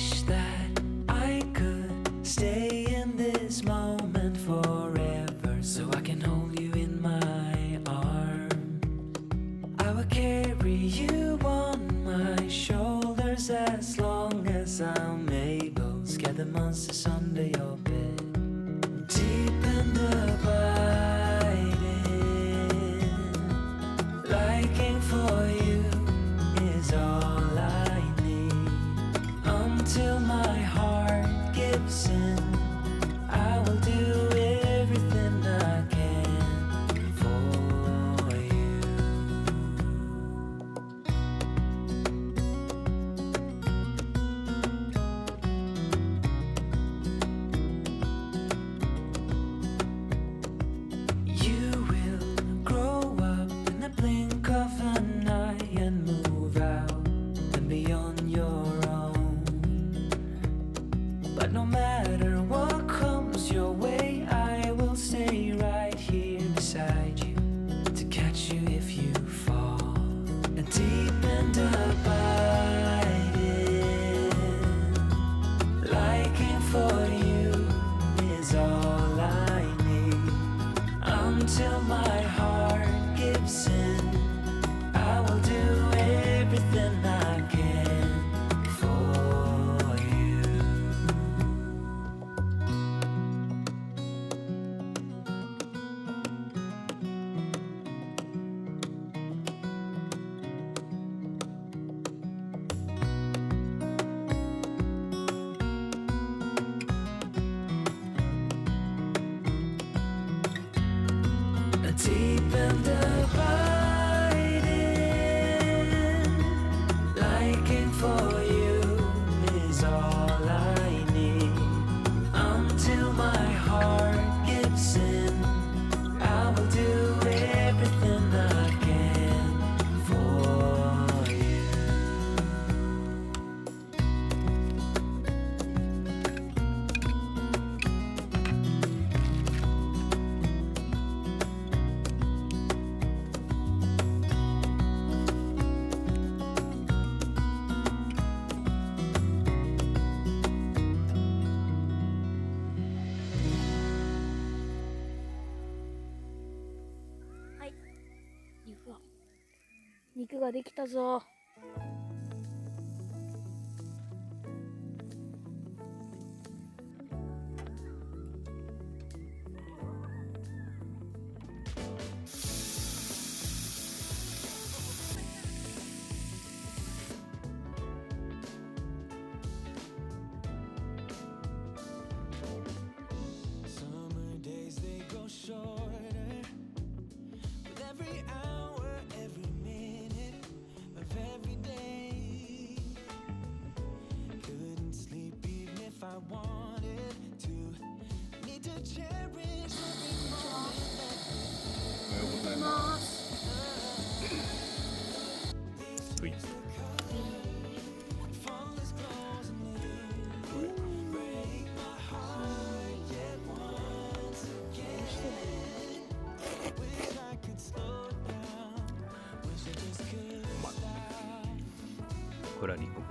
wish that I could stay in this moment forever, so I can hold you in my arms. I will carry you on my shoulders as long as I'm able. Scare the monsters under your bed. Deep and abiding, liking for you is all I need. Until my heart gives in, I will do everything I can for you. You will grow up in the blink of an eye and move out and beyond your own. But no matter what comes your way, I will stay right here beside you to catch you if you fall. And deep and abiding, liking for you is all I need. Until my heart gives in, I will do everything I can for you. Deep and abiding, liking for you is all I need. Until my heart gives in, I will do everything I can for you.肉ができたぞ。これは日本